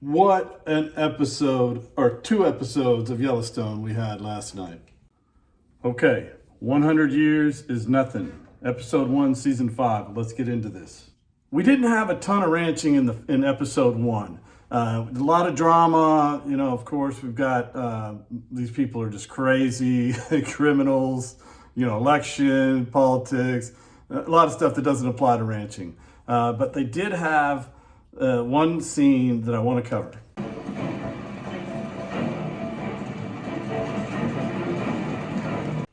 What an episode, or 2 episodes of Yellowstone we had last night. Okay, 100 years is nothing. Episode 1, season 5. Let's get into this. We didn't have a ton of ranching in episode 1. A lot of drama, of course, we've got these people are just crazy, criminals, election, politics, a lot of stuff that doesn't apply to ranching. But they did have one scene that I want to cover.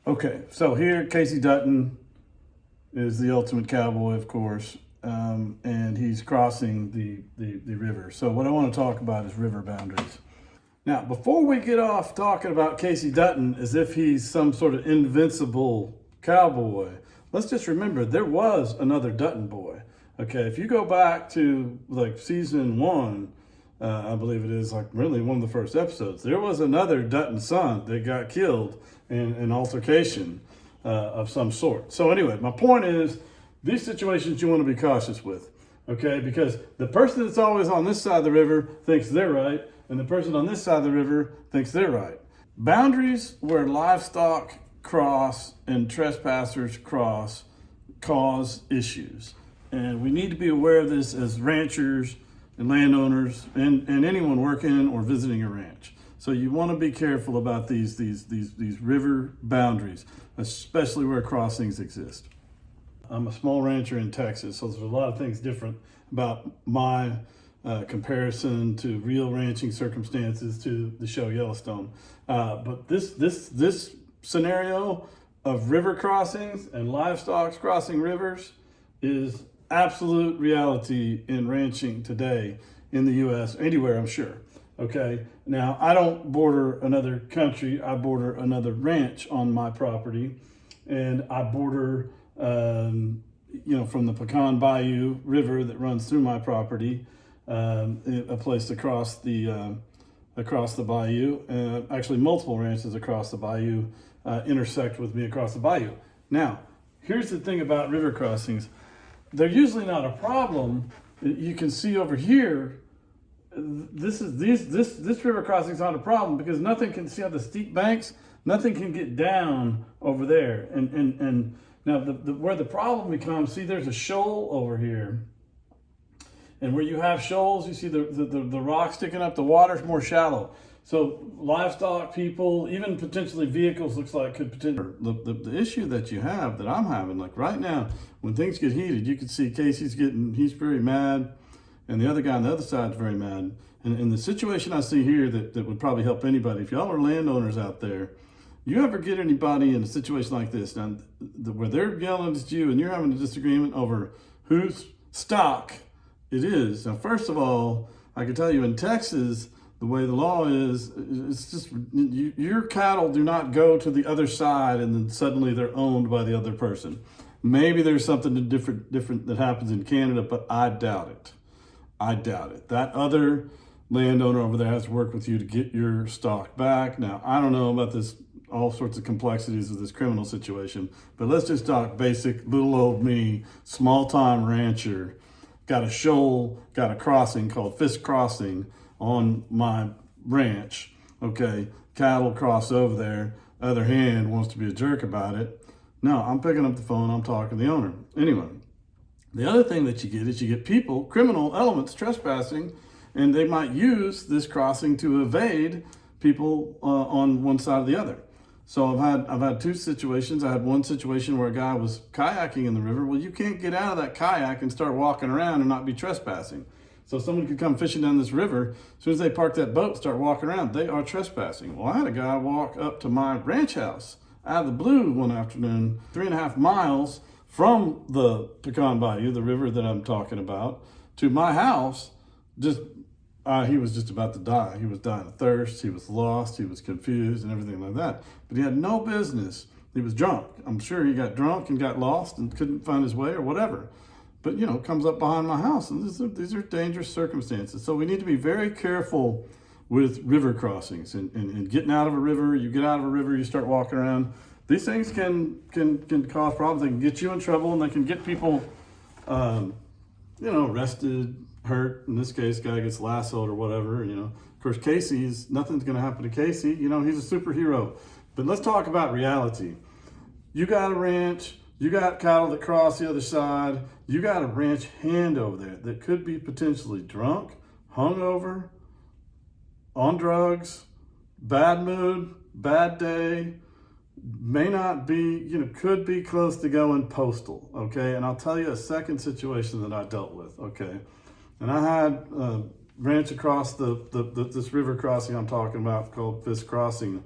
Okay, so here Casey Dutton is the ultimate cowboy, of course, and he's crossing the river. So what I want to talk about is river boundaries. Now, before we get off talking about Casey Dutton as if he's some sort of invincible cowboy, let's just remember there was another Dutton boy. Okay, if you go back to like season 1, I believe it is, like really one of the first episodes, there was another Dutton son that got killed in an altercation of some sort. So anyway, my point is, these situations you want to be cautious with, okay? Because the person that's always on this side of the river thinks they're right, and the person on this side of the river thinks they're right. Boundaries where livestock cross and trespassers cross cause issues. And we need to be aware of this as ranchers and landowners and anyone working or visiting a ranch. So you want to be careful about these river boundaries, especially where crossings exist. I'm a small rancher in Texas, so there's a lot of things different about my comparison to real ranching circumstances to the show Yellowstone. But this scenario of river crossings and livestock crossing rivers is absolute reality in ranching today in the U.S., anywhere, I'm sure. Okay, now I don't border another country, I border another ranch on my property, and I border, from the Pecan Bayou River that runs through my property, a place across the bayou. Actually, multiple ranches across the bayou intersect with me across the bayou. Now, here's the thing about river crossings. They're usually not a problem. You can see over here, this river crossing is not a problem because nothing can see on the steep banks, nothing can get down over there. And now where the problem becomes, see, there's a shoal over here. And where you have shoals, you see the rock sticking up, the water's more shallow. So livestock, people, even potentially vehicles looks like could potentially. The issue that you have, that I'm having, like right now, when things get heated, you can see Casey's he's very mad, and the other guy on the other side is very mad. And the situation I see here that would probably help anybody, if y'all are landowners out there, you ever get anybody in a situation like this, now, where they're yelling at you and you're having a disagreement over whose stock it is. Now, first of all, I can tell you in Texas, the way the law is, it's just, your cattle do not go to the other side and then suddenly they're owned by the other person. Maybe there's something different that happens in Canada, but I doubt it. I doubt it. That other landowner over there has to work with you to get your stock back. Now, I don't know about this, all sorts of complexities of this criminal situation, but let's just talk basic, little old me, small-time rancher, got a shoal, got a crossing called Fisk Crossing on my ranch. Okay, cattle cross over there. Other hand wants to be a jerk about it. No, I'm picking up the phone, I'm talking to the owner. Anyway, the other thing that you get is you get people, criminal elements trespassing, and they might use this crossing to evade people on one side or the other. So I've had 2 situations. I had one situation where a guy was kayaking in the river. Well, you can't get out of that kayak and start walking around and not be trespassing. So someone could come fishing down this river. As soon as they park that boat, start walking around, they are trespassing. Well, I had a guy walk up to my ranch house out of the blue one afternoon, 3.5 miles from the Pecan Bayou, the river that I'm talking about, to my house. He was just about to die. He was dying of thirst. He was lost. He was confused and everything like that. But he had no business. He was drunk. I'm sure he got drunk and got lost and couldn't find his way or whatever. But, comes up behind my house. And these are dangerous circumstances. So we need to be very careful with river crossings and getting out of a river. You get out of a river, you start walking around. These things can cause problems. They can get you in trouble, and they can get people, arrested, hurt. In this case, guy gets lassoed or whatever. You know, of course, Casey's nothing's going to happen to Casey. You know, he's a superhero. But let's talk about reality. You got a ranch. You got cattle that cross the other side. You got a ranch hand over there that could be potentially drunk, hungover, on drugs, bad mood, bad day, may not be, you know, could be close to going postal, okay? And I'll tell you a second situation that I dealt with, okay? And I had a ranch across this river crossing I'm talking about called Fisk Crossing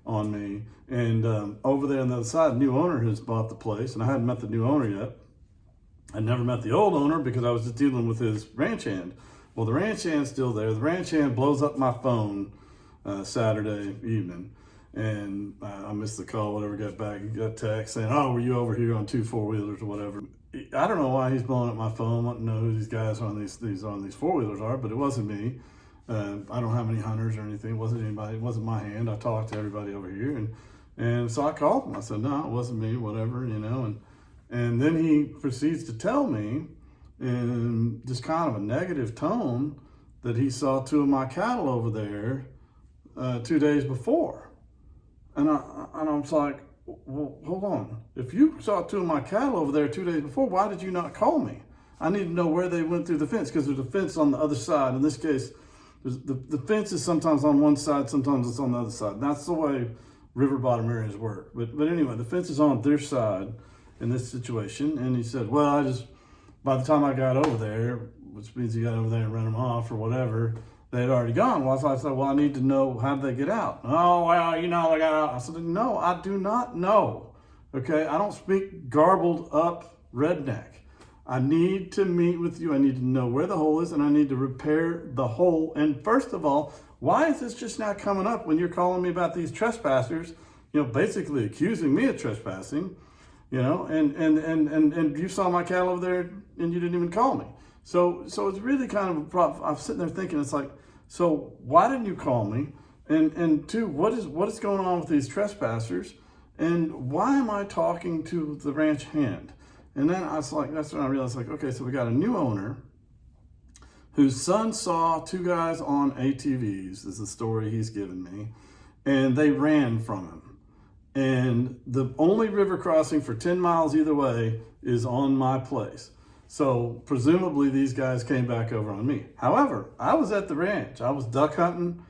on me. And over there on the other side, the new owner has bought the place, and I hadn't met the new owner yet. I never met the old owner because I was just dealing with his ranch hand. Well, the ranch hand's still there. The ranch hand blows up my phone Saturday evening, and I missed the call, whatever, got back, got text saying, oh, were you over here on 2 4-wheelers or whatever? I don't know why he's blowing up my phone. I don't know who these guys on these 4-wheelers are, but it wasn't me. I don't have any hunters or anything. It wasn't anybody. It wasn't my hand. I talked to everybody over here, and so I called him. I said, no, it wasn't me, whatever, you know. And then he proceeds to tell me in just kind of a negative tone that he saw 2 of my cattle over there 2 days before. And I was like, well, hold on. If you saw 2 of my cattle over there 2 days before, why did you not call me? I need to know where they went through the fence, because there's a fence on the other side. In this case, the fence is sometimes on one side, sometimes it's on the other side. And that's the way river bottom areas work. But anyway, the fence is on their side in this situation. And he said, well, by the time I got over there, which means he got over there and ran them off or whatever, they had already gone. Well, so I said, well, I need to know, how did they get out? Oh, well, you know, they got out. I said, no, I do not know. Okay, I don't speak garbled up redneck. I need to meet with you. I need to know where the hole is, and I need to repair the hole. And first of all, why is this just now coming up when you're calling me about these trespassers, you know, basically accusing me of trespassing, you know, and you saw my cattle over there and you didn't even call me. So it's really kind of a problem. I'm sitting there thinking, it's like, so why didn't you call me? And 2, what is going on with these trespassers? And why am I talking to the ranch hand? And then I was like, that's when I realized, like, okay, so we got a new owner whose son saw 2 guys on ATVs, is the story he's given me, and they ran from him. And the only river crossing for 10 miles either way is on my place. So presumably these guys came back over on me. However, I was at the ranch. I was duck hunting,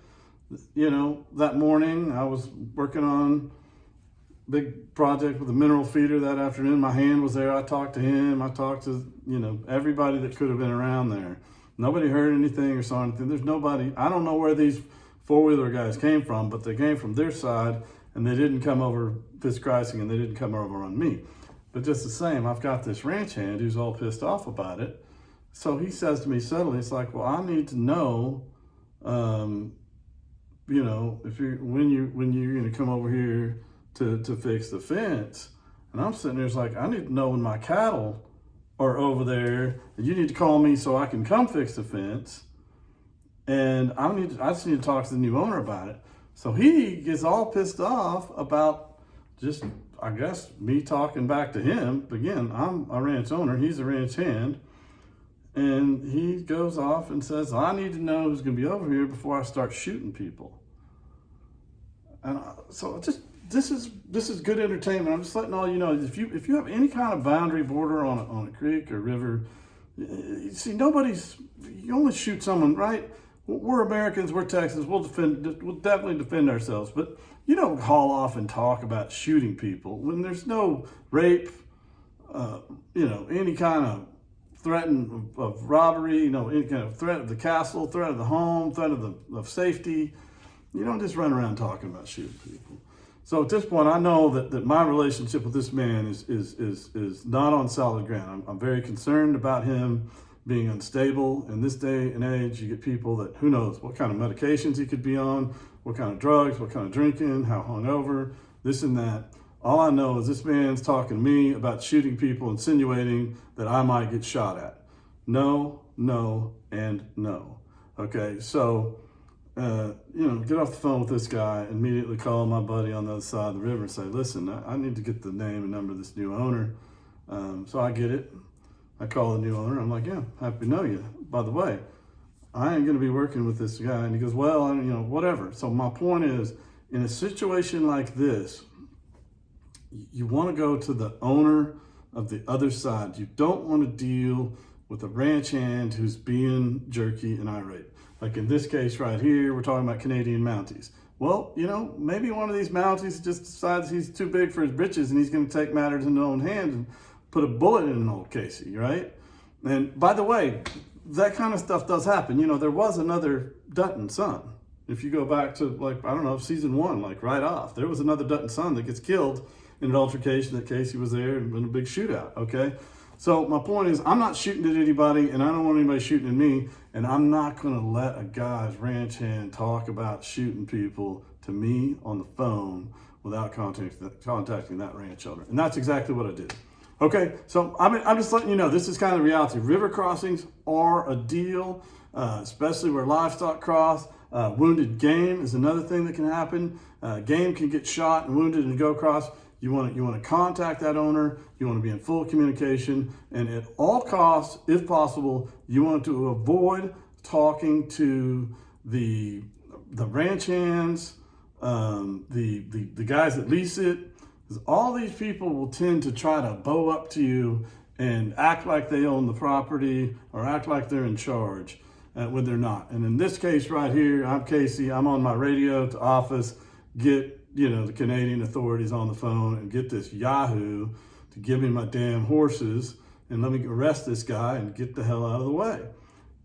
you know, that morning. I was working on big project with a mineral feeder that afternoon. My hand was there. I talked to him. I talked to, you know, everybody that could have been around there. Nobody heard anything or saw anything. There's nobody. I don't know where these 4-wheeler guys came from, but they came from their side, and they didn't come over Fisk Crossing, and they didn't come over on me. But just the same, I've got this ranch hand who's all pissed off about it. So he says to me subtly, it's like, well, I need to know, you know, if when you're going to come over here to fix the fence. And I'm sitting there, it's like, I need to know when my cattle are over there, and you need to call me so I can come fix the fence. And I just need to talk to the new owner about it. So he gets all pissed off about just, I guess, me talking back to him. Again, I'm a ranch owner, he's a ranch hand. And he goes off and says, I need to know who's going to be over here before I start shooting people. And so this is good entertainment. I'm just letting all you know, if you have any kind of boundary border on a creek or river, you see, you only shoot someone, right? We're Americans, we're Texans, we'll definitely defend ourselves. But you don't haul off and talk about shooting people when there's no rape, you know, any kind of threat of robbery, you know, any kind of threat of the castle, threat of the home, threat of safety. You don't just run around talking about shooting people. So at this point, I know that my relationship with this man is not on solid ground. I'm very concerned about him being unstable. In this day and age, you get people that, who knows what kind of medications he could be on, what kind of drugs, what kind of drinking, how hungover, this and that. All I know is this man's talking to me about shooting people, insinuating that I might get shot at. No, no, and no. Okay, so, you know, get off the phone with this guy, immediately call my buddy on the other side of the river and say, listen, I need to get the name and number of this new owner. So I get it. I call the new owner. I'm like, yeah, happy to know you. by the way, I ain't going to be working with this guy. And he goes, well, you know, whatever. So my point is, in a situation like this, you want to go to the owner of the other side. You don't want to deal with a ranch hand who's being jerky and irate. Like in this case right here, we're talking about Canadian Mounties. Well, you know, maybe one of these Mounties just decides he's too big for his britches and he's going to take matters in his own hands and put a bullet in an old Casey, right? And by the way, that kind of stuff does happen. You know, there was another Dutton son. If you go back to, like, I don't know, season 1, like right off, there was another Dutton son that gets killed in an altercation that Casey was there and in a big shootout, okay? So my point is, I'm not shooting at anybody, and I don't want anybody shooting at me, and I'm not going to let a guy's ranch hand talk about shooting people to me on the phone without contacting that ranch owner. And that's exactly what I did. Okay, so I'm just letting you know, this is kind of the reality. River crossings are a deal, especially where livestock cross. Wounded game is another thing that can happen. Game can get shot and wounded and go across. You want to contact that owner. You want to be in full communication, and at all costs, if possible, you want to avoid talking to the ranch hands, the guys that lease it, because all these people will tend to try to bow up to you and act like they own the property or act like they're in charge when they're not. And in this case right here, I'm Casey. I'm on my radio to office, get the Canadian authorities on the phone and get this Yahoo to give me my damn horses and let me arrest this guy and get the hell out of the way.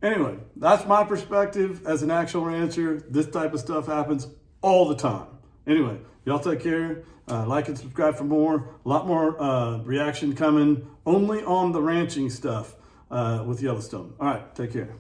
Anyway, that's my perspective as an actual rancher. This type of stuff happens all the time. Anyway, y'all take care. Like and subscribe for more. A lot more reaction coming only on the ranching stuff with Yellowstone. All right, take care.